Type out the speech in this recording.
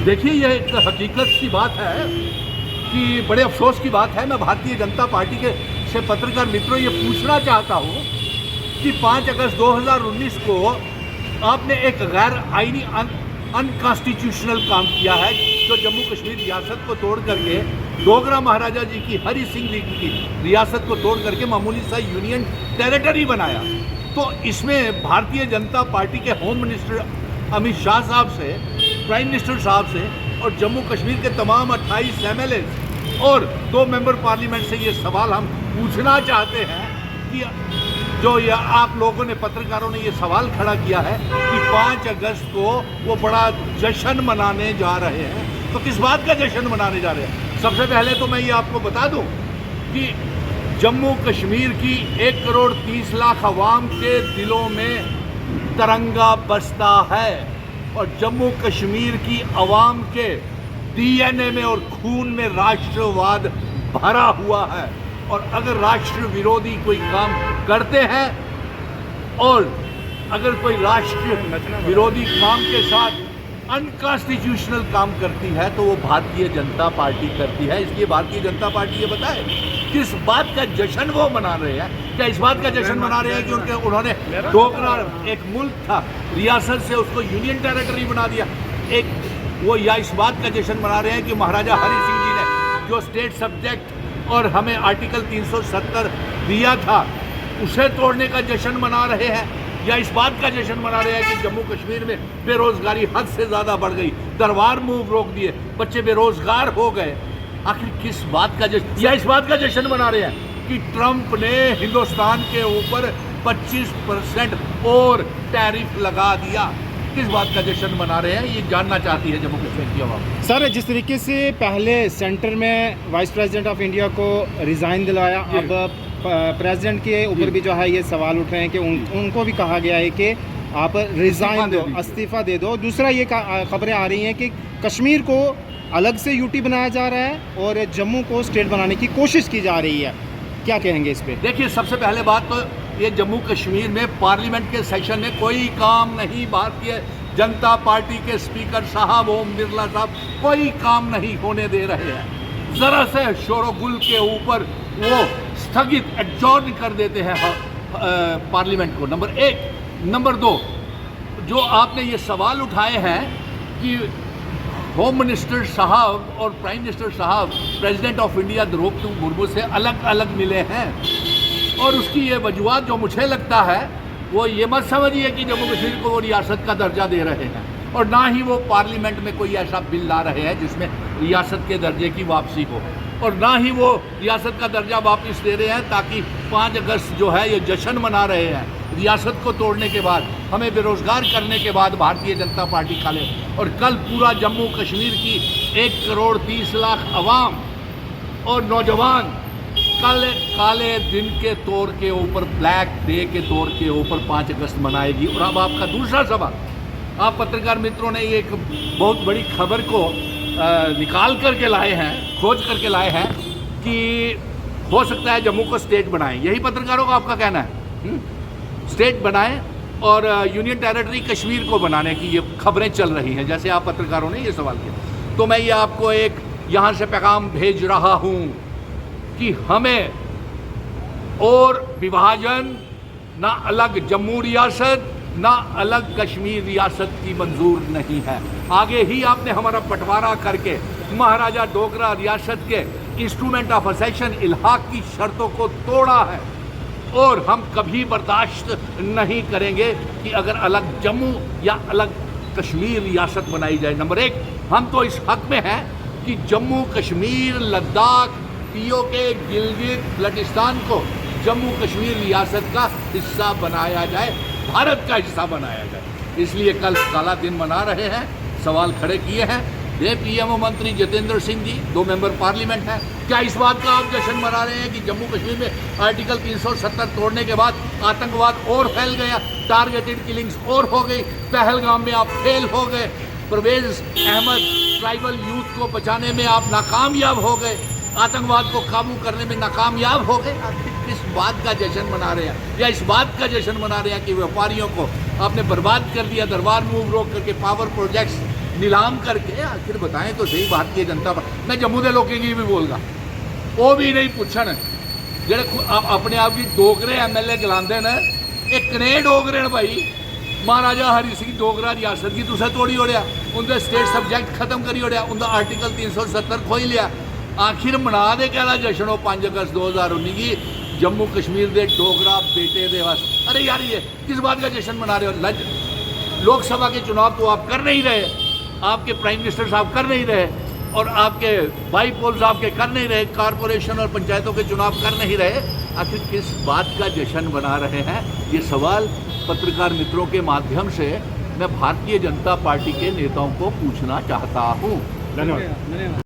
देखिए, यह एक हकीकत की बात है कि बड़े अफसोस की बात है। मैं भारतीय जनता पार्टी के से पत्रकार मित्रों ये पूछना चाहता हूँ कि 5 अगस्त 2019 को आपने एक गैर आईनी अनकॉन्स्टिट्यूशनल काम किया है, जो जम्मू कश्मीर रियासत को तोड़ करके डोगरा महाराजा जी की हरि सिंह जी की रियासत को तोड़ करके मामूली सा यूनियन टेरिटरी बनाया। तो इसमें भारतीय जनता पार्टी के होम मिनिस्टर अमित शाह साहब से, प्राइम मिनिस्टर साहब से और जम्मू कश्मीर के तमाम 28 MLA और 2 मेंबर पार्लियामेंट से ये सवाल हम पूछना चाहते हैं कि जो ये आप लोगों ने, पत्रकारों ने ये सवाल खड़ा किया है कि 5 अगस्त को वो बड़ा जश्न मनाने जा रहे हैं, तो किस बात का जश्न मनाने जा रहे हैं? सबसे पहले तो मैं ये आपको बता दूं कि जम्मू कश्मीर की 1 करोड़ 30 लाख अवाम के दिलों में तिरंगा बसता है और जम्मू कश्मीर की अवाम के DNA में और खून में राष्ट्रवाद भरा हुआ है। और अगर राष्ट्र विरोधी कोई काम करते हैं और अगर कोई राष्ट्र विरोधी काम के साथ अनकॉन्स्टिट्यूशनल काम करती है तो वो भारतीय जनता पार्टी करती है। इसलिए भारतीय जनता पार्टी ये बताए किस बात का जश्न वो मना रहे हैं। क्या इस बात का जश्न मना रहे हैं कि उन्होंने डोगरा एक मुल्क था, रियासत से उसको यूनियन टेरिटरी बना दिया, एक वो, या इस बात का जश्न मना रहे हैं कि महाराजा हरि सिंह जी ने जो स्टेट सब्जेक्ट और हमें आर्टिकल 370 दिया था उसे तोड़ने का जश्न मना रहे हैं, या इस बात का जश्न मना रहे हैं कि जम्मू कश्मीर में बेरोजगारी हद से ज़्यादा बढ़ गई, दरबार मूव रोक दिए, बच्चे बेरोजगार हो गए। आखिर किस बात का जश्न, या इस बात का जश्न मना रहे हैं कि ट्रंप ने हिंदुस्तान के ऊपर 25% और टैरिफ लगा दिया? किस बात का जश्न मना रहे हैं, ये जानना चाहती है जम्मू कश्मीर की आवाम। सर, जिस तरीके से पहले सेंटर में वाइस प्रेसिडेंट ऑफ इंडिया को रिज़ाइन दिलाया, अब प्रेसिडेंट के ऊपर भी जो है ये सवाल उठ रहे हैं कि उनको भी कहा गया है कि आप रिज़ाइन दो, इस्तीफ़ा दे दो। दूसरा ये खबरें आ रही हैं कि कश्मीर को अलग से यूटी बनाया जा रहा है और जम्मू को स्टेट बनाने की कोशिश की जा रही है, क्या कहेंगे इस पर? देखिए, सबसे पहले बात तो ये जम्मू कश्मीर में पार्लियामेंट के सेशन में कोई काम नहीं, भारतीय जनता पार्टी के स्पीकर साहब ओम बिरला साहब कोई काम नहीं होने दे रहे हैं। ज़रा से शोरगुल के ऊपर वो स्थगित एडजॉर्न कर देते हैं पार्लियामेंट को, नंबर 1। नंबर 2, जो आपने ये सवाल उठाए हैं कि होम मिनिस्टर साहब और प्राइम मिनिस्टर साहब president of India Droupadi Murmu से अलग अलग मिले हैं, और उसकी ये वजूहत जो मुझे लगता है वो ये मत समझिए कि जम्मू कश्मीर को वो रियासत का दर्जा दे रहे हैं, और ना ही वो पार्लियामेंट में कोई ऐसा बिल ला रहे हैं जिसमें रियासत के दर्जे की वापसी हो, और ना ही वो रियासत का दर्जा वापस दे रहे हैं ताकि 5 अगस्त जो है ये जश्न मना रहे हैं रियासत को तोड़ने के बाद, हमें बेरोज़गार करने के बाद भारतीय जनता पार्टी खा ले। और कल पूरा जम्मू कश्मीर की 1 करोड़ 30 लाख अवाम और नौजवान काले दिन के तौर के ऊपर, ब्लैक डे के तौर के ऊपर 5 अगस्त मनाएगी। और अब आपका दूसरा सवाल, आप पत्रकार मित्रों ने ये एक बहुत बड़ी खबर को निकाल करके लाए हैं, खोज करके लाए हैं कि हो सकता है जम्मू को स्टेट बनाएं। यही पत्रकारों का आपका कहना है? स्टेट बनाएं और यूनियन टेरिटरी कश्मीर को बनाने की ये खबरें चल रही हैं, जैसे आप पत्रकारों ने ये सवाल किया। तो मैं ये आपको एक यहाँ से पैगाम भेज रहा हूँ कि हमें और विभाजन, ना अलग जम्मू रियासत ना अलग कश्मीर रियासत की मंजूर नहीं है। आगे ही आपने हमारा बंटवारा करके महाराजा डोगरा रियासत के इंस्ट्रूमेंट ऑफ असेशन इल्हाक की शर्तों को तोड़ा है, और हम कभी बर्दाश्त नहीं करेंगे कि अगर अलग जम्मू या अलग कश्मीर रियासत बनाई जाए। नंबर 1, हम तो इस हक में हैं कि जम्मू कश्मीर, लद्दाख, POK, गिलगित बल्टिस्तान को जम्मू कश्मीर रियासत का हिस्सा बनाया जाए, भारत का हिस्सा बनाया जाए। इसलिए कल काला दिन मना रहे हैं, सवाल खड़े किए हैं। ये PMO मंत्री जितेंद्र सिंह जी 2 मेंबर पार्लियामेंट हैं, क्या इस बात का आप जश्न मना रहे हैं कि जम्मू कश्मीर में आर्टिकल 370 तोड़ने के बाद आतंकवाद और फैल गया, टारगेटेड किलिंग्स और हो गई, पहलगाम में आप फेल हो गए, परवेज अहमद ट्राइबल यूथ को बचाने में आप नाकामयाब हो गए, आतंकवाद को काबू करने में नाकामयाब हो गए? किस बात का जश्न मना रहे हैं? या इस बात का जश्न मना रहे हैं कि व्यापारियों को आपने बर्बाद कर दिया, दरबार मूव रोक करके पावर प्रोजेक्ट्स नीलाम करके आखिर बताएं तो सही भारतीय जनता पार्टी। मैं जम्मू के लोगों की भी बोलगा, वो भी नहीं पूछन जेड़े अपने आप की डोगरे MLA गलाते हैं, ये कने डोगरे न भाई। महाराजा हरि सिंह डोगरा रियासत की तुसें तोड़ी ओड़िया, उनके स्टेट सब्जैक्ट खत्म करी ओड़िया, उनका आर्टिकल 370 खोई लिया। आखिर मना दे कहला जश्न हो 5 अगस्त 2019 की जम्मू कश्मीर के डोगरा बेटे दे वास्ते। अरे यार ये किस बात का जश्न मना रहे हो? लोकसभा के चुनाव तो आप कर नहीं रहे, आपके प्राइम मिनिस्टर साहब कर नहीं रहे, और आपके भाई पोल साहब के कर नहीं रहे, कारपोरेशन और पंचायतों के चुनाव कर नहीं रहे। आखिर किस बात का जश्न बना रहे हैं? ये सवाल पत्रकार मित्रों के माध्यम से मैं भारतीय जनता पार्टी के नेताओं को पूछना चाहता हूँ। धन्यवाद।